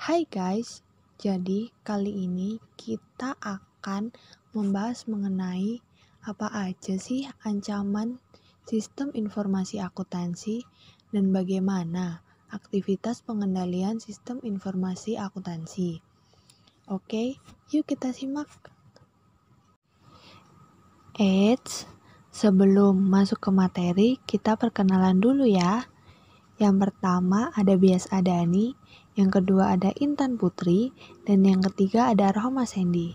Hai guys, jadi kali ini kita akan membahas mengenai apa aja sih ancaman sistem informasi akuntansi dan bagaimana aktivitas pengendalian sistem informasi akuntansi. Oke, yuk kita simak. Sebelum masuk ke materi, kita perkenalan dulu ya. Yang pertama ada Bias Adani, yang kedua ada Intan Putri, dan yang ketiga ada Rohma Sandy.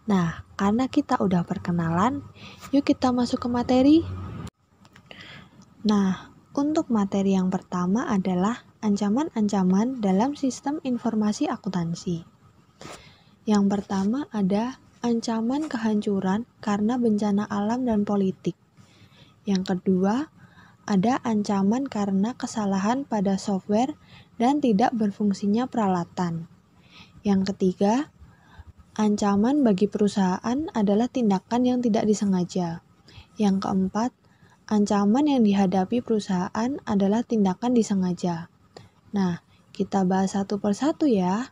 Nah, karena kita udah perkenalan, yuk kita masuk ke materi. Nah, untuk materi yang pertama adalah ancaman-ancaman dalam sistem informasi akuntansi. Yang pertama ada ancaman kehancuran karena bencana alam dan politik. Yang kedua, ada ancaman karena kesalahan pada software dan tidak berfungsinya peralatan. Yang ketiga, ancaman bagi perusahaan adalah tindakan yang tidak disengaja. Yang keempat, ancaman yang dihadapi perusahaan adalah tindakan disengaja. Nah, kita bahas satu persatu ya.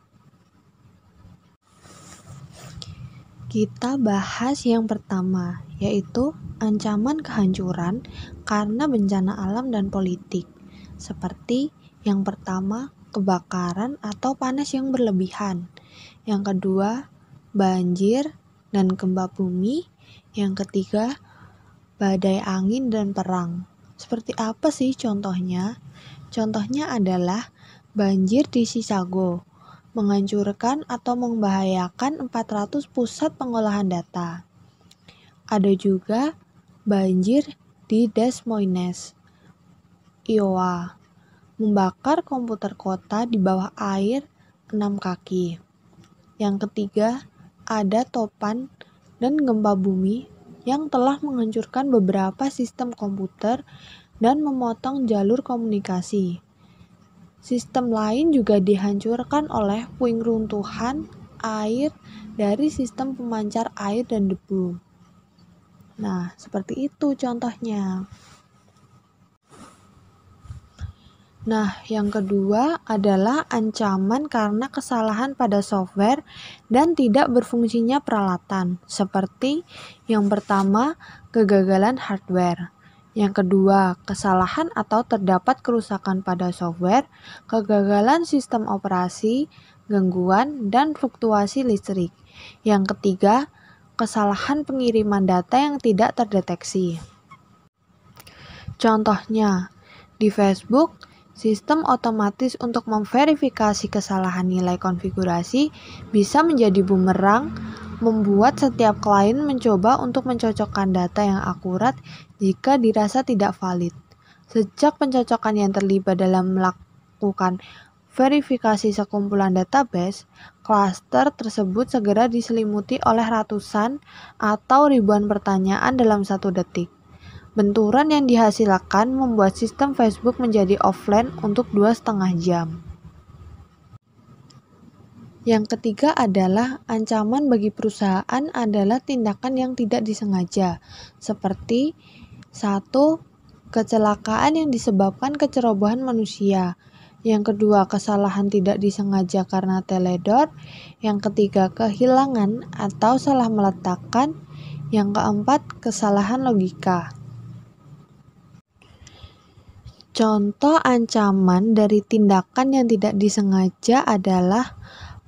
Kita bahas yang pertama, yaitu ancaman kehancuran karena bencana alam dan politik. Seperti yang pertama, kebakaran atau panas yang berlebihan. Yang kedua, banjir dan gempa bumi. Yang ketiga, badai angin dan perang. Seperti apa sih contohnya? Contohnya adalah banjir di Chicago, menghancurkan atau membahayakan 400 pusat pengolahan data. Ada juga banjir di Des Moines, Iowa, membakar komputer kota di bawah air 6 kaki. Yang ketiga, ada topan dan gempa bumi yang telah menghancurkan beberapa sistem komputer dan memotong jalur komunikasi. Sistem lain juga dihancurkan oleh puing runtuhan air dari sistem pemancar air dan debu. Nah, seperti itu contohnya. Nah, yang kedua adalah ancaman karena kesalahan pada software dan tidak berfungsinya peralatan, seperti yang pertama, kegagalan hardware. Yang kedua, kesalahan atau terdapat kerusakan pada software, kegagalan sistem operasi, gangguan, dan fluktuasi listrik. Yang ketiga, kesalahan pengiriman data yang tidak terdeteksi. Contohnya, di Facebook, sistem otomatis untuk memverifikasi kesalahan nilai konfigurasi bisa menjadi bumerang, membuat setiap klien mencoba untuk mencocokkan data yang akurat jika dirasa tidak valid. Sejak pencocokan yang terlibat dalam melakukan verifikasi sekumpulan database, klaster tersebut segera diselimuti oleh ratusan atau ribuan pertanyaan dalam 1 detik. Benturan yang dihasilkan membuat sistem Facebook menjadi offline untuk 2,5 jam. Yang ketiga adalah ancaman bagi perusahaan adalah tindakan yang tidak disengaja, seperti 1. Kecelakaan yang disebabkan kecerobohan manusia. Yang kedua, kesalahan tidak disengaja karena teledor. Yang ketiga, kehilangan atau salah meletakkan. Yang keempat, kesalahan logika. Contoh ancaman dari tindakan yang tidak disengaja adalah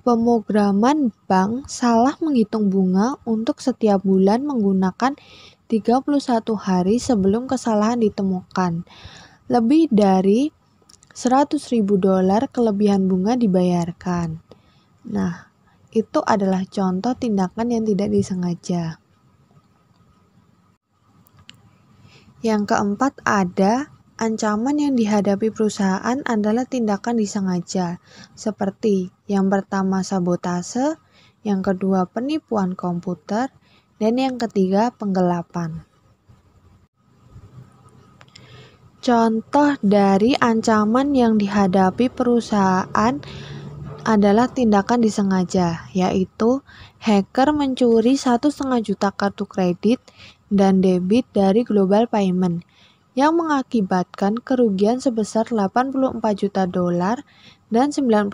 pemrograman bank salah menghitung bunga untuk setiap bulan menggunakan 31 hari sebelum kesalahan ditemukan. Lebih dari $100.000 kelebihan bunga dibayarkan. Nah, itu adalah contoh tindakan yang tidak disengaja. Yang keempat ada ancaman yang dihadapi perusahaan adalah tindakan disengaja, seperti yang pertama sabotase, yang kedua penipuan komputer, dan yang ketiga penggelapan. Contoh dari ancaman yang dihadapi perusahaan adalah tindakan disengaja, yaitu hacker mencuri 1,5 juta kartu kredit dan debit dari Global Payment, yang mengakibatkan kerugian sebesar $84 juta dan 90%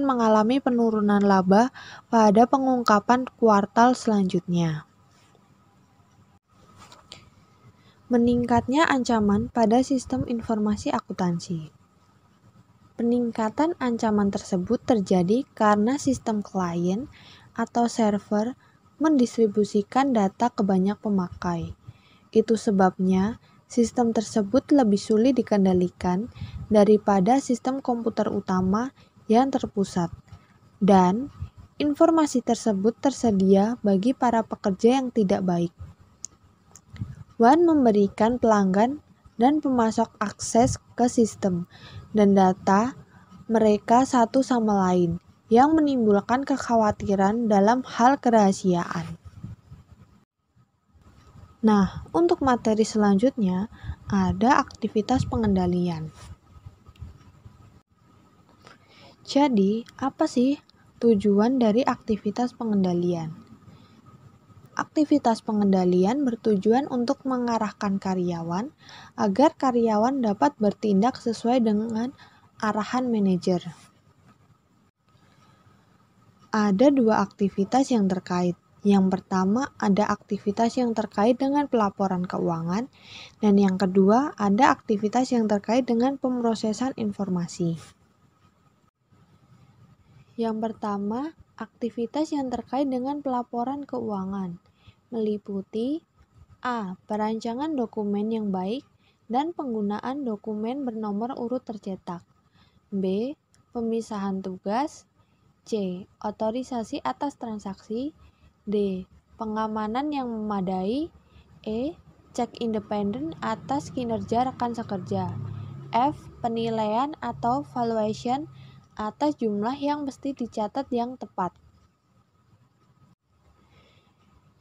mengalami penurunan laba pada pengungkapan kuartal selanjutnya. Meningkatnya ancaman pada sistem informasi akuntansi. Peningkatan ancaman tersebut terjadi karena sistem klien atau server mendistribusikan data ke banyak pemakai. Itu sebabnya sistem tersebut lebih sulit dikendalikan daripada sistem komputer utama yang terpusat, dan informasi tersebut tersedia bagi para pekerja yang tidak baik. WAN memberikan pelanggan dan pemasok akses ke sistem dan data mereka satu sama lain, yang menimbulkan kekhawatiran dalam hal kerahasiaan. Nah, untuk materi selanjutnya ada aktivitas pengendalian. Jadi, apa sih tujuan dari aktivitas pengendalian? Aktivitas pengendalian bertujuan untuk mengarahkan karyawan agar karyawan dapat bertindak sesuai dengan arahan manajer. Ada dua aktivitas yang terkait. Yang pertama, ada aktivitas yang terkait dengan pelaporan keuangan, dan yang kedua, ada aktivitas yang terkait dengan pemrosesan informasi. Yang pertama, aktivitas yang terkait dengan pelaporan keuangan meliputi A. Perancangan dokumen yang baik dan penggunaan dokumen bernomor urut tercetak. B. Pemisahan tugas. C. Otorisasi atas transaksi. D. Pengamanan yang memadai. E. Cek independen atas kinerja rekan sekerja. F. Penilaian atau valuation atas jumlah yang mesti dicatat yang tepat.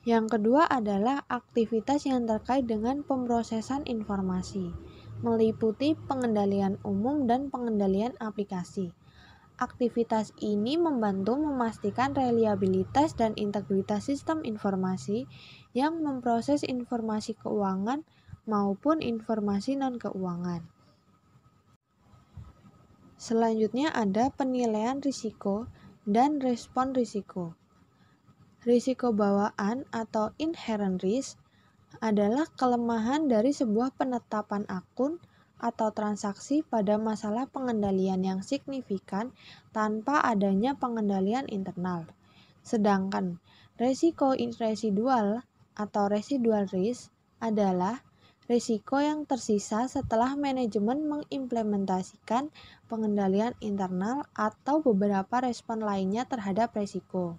Yang kedua adalah aktivitas yang terkait dengan pemrosesan informasi, meliputi pengendalian umum dan pengendalian aplikasi. Aktivitas ini membantu memastikan reliabilitas dan integritas sistem informasi yang memproses informasi keuangan maupun informasi non-keuangan. Selanjutnya ada penilaian risiko dan respon risiko. Risiko bawaan atau inherent risk adalah kelemahan dari sebuah penetapan akun atau transaksi pada masalah pengendalian yang signifikan tanpa adanya pengendalian internal. Sedangkan risiko residual atau residual risk adalah risiko yang tersisa setelah manajemen mengimplementasikan pengendalian internal atau beberapa respon lainnya terhadap risiko.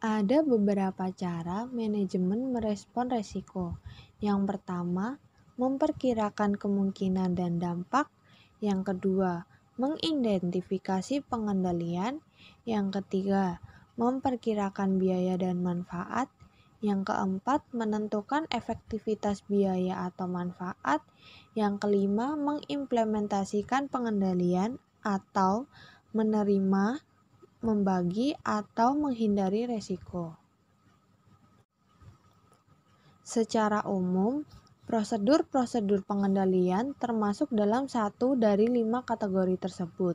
Ada beberapa cara manajemen merespon risiko. Yang pertama, memperkirakan kemungkinan dan dampak. Yang kedua, mengidentifikasi pengendalian. Yang ketiga, memperkirakan biaya dan manfaat. Yang keempat, menentukan efektivitas biaya atau manfaat. Yang kelima, mengimplementasikan pengendalian atau menerima, membagi, atau menghindari risiko. Secara umum, prosedur-prosedur pengendalian termasuk dalam satu dari 5 kategori tersebut.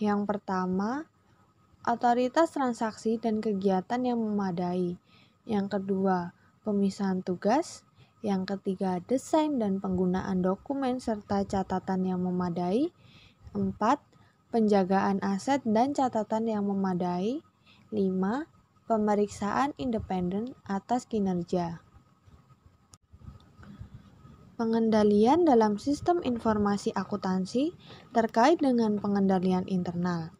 Yang pertama, otoritas transaksi dan kegiatan yang memadai. Yang kedua, pemisahan tugas. Yang ketiga, desain dan penggunaan dokumen serta catatan yang memadai. 4. Penjagaan aset dan catatan yang memadai. 5. Pemeriksaan independen atas kinerja. Pengendalian dalam sistem informasi akuntansi terkait dengan pengendalian internal.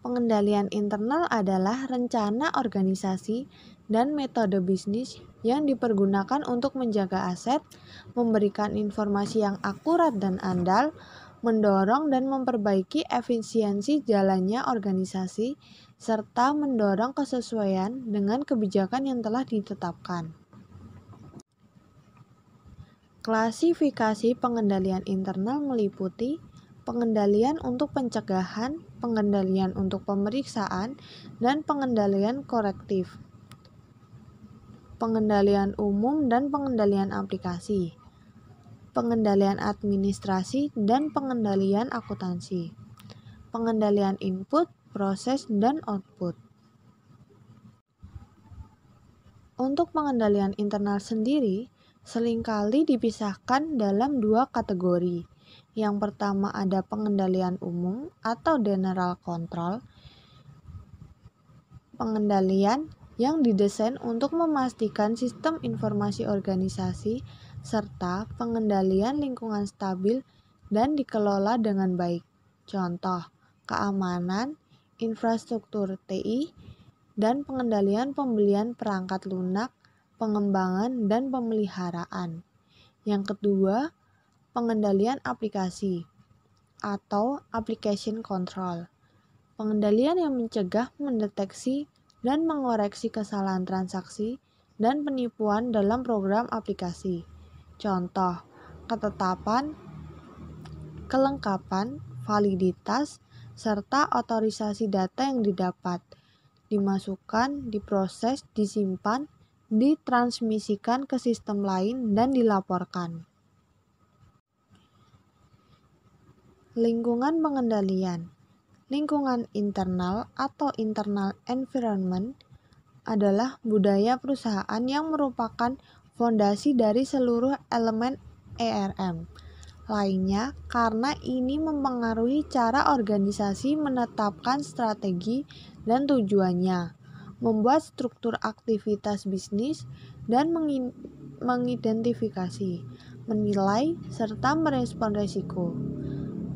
Pengendalian internal adalah rencana organisasi dan metode bisnis yang dipergunakan untuk menjaga aset, memberikan informasi yang akurat dan andal, mendorong dan memperbaiki efisiensi jalannya organisasi, serta mendorong kesesuaian dengan kebijakan yang telah ditetapkan. Klasifikasi pengendalian internal meliputi pengendalian untuk pencegahan, pengendalian untuk pemeriksaan, dan pengendalian korektif, pengendalian umum dan pengendalian aplikasi. pengendalian administrasi, dan pengendalian akuntansi, pengendalian input, proses, dan output. Untuk pengendalian internal sendiri, seringkali dipisahkan dalam dua kategori. Yang pertama ada pengendalian umum atau general control, pengendalian yang didesain untuk memastikan sistem informasi organisasi serta pengendalian lingkungan stabil dan dikelola dengan baik. Contoh, keamanan, infrastruktur TI, dan pengendalian pembelian perangkat lunak, pengembangan, dan pemeliharaan. Yang kedua, pengendalian aplikasi atau application control. Pengendalian yang mencegah, mendeteksi, dan mengoreksi kesalahan transaksi dan penipuan dalam program aplikasi. Contoh, ketetapan, kelengkapan, validitas, serta otorisasi data yang didapat, dimasukkan, diproses, disimpan, ditransmisikan ke sistem lain, dan dilaporkan. Lingkungan pengendalian. Lingkungan internal atau internal environment adalah budaya perusahaan yang merupakan fondasi dari seluruh elemen ERM lainnya karena ini mempengaruhi cara organisasi menetapkan strategi dan tujuannya, membuat struktur aktivitas bisnis, dan mengidentifikasi, menilai, serta merespon risiko.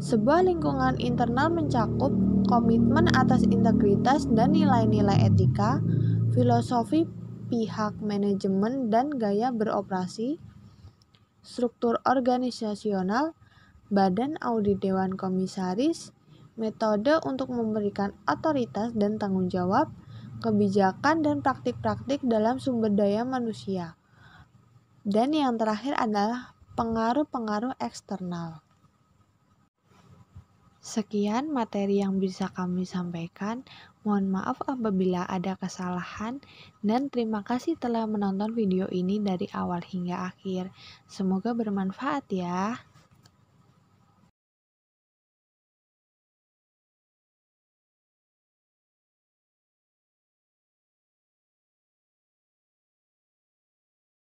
Sebuah lingkungan internal mencakup komitmen atas integritas dan nilai-nilai etika, filosofi pihak manajemen dan gaya beroperasi, struktur organisasional, badan audit dewan komisaris, metode untuk memberikan otoritas dan tanggung jawab, kebijakan dan praktik-praktik dalam sumber daya manusia. Dan yang terakhir adalah pengaruh-pengaruh eksternal. Sekian materi yang bisa kami sampaikan. Mohon maaf apabila ada kesalahan dan terima kasih telah menonton video ini dari awal hingga akhir. Semoga bermanfaat ya.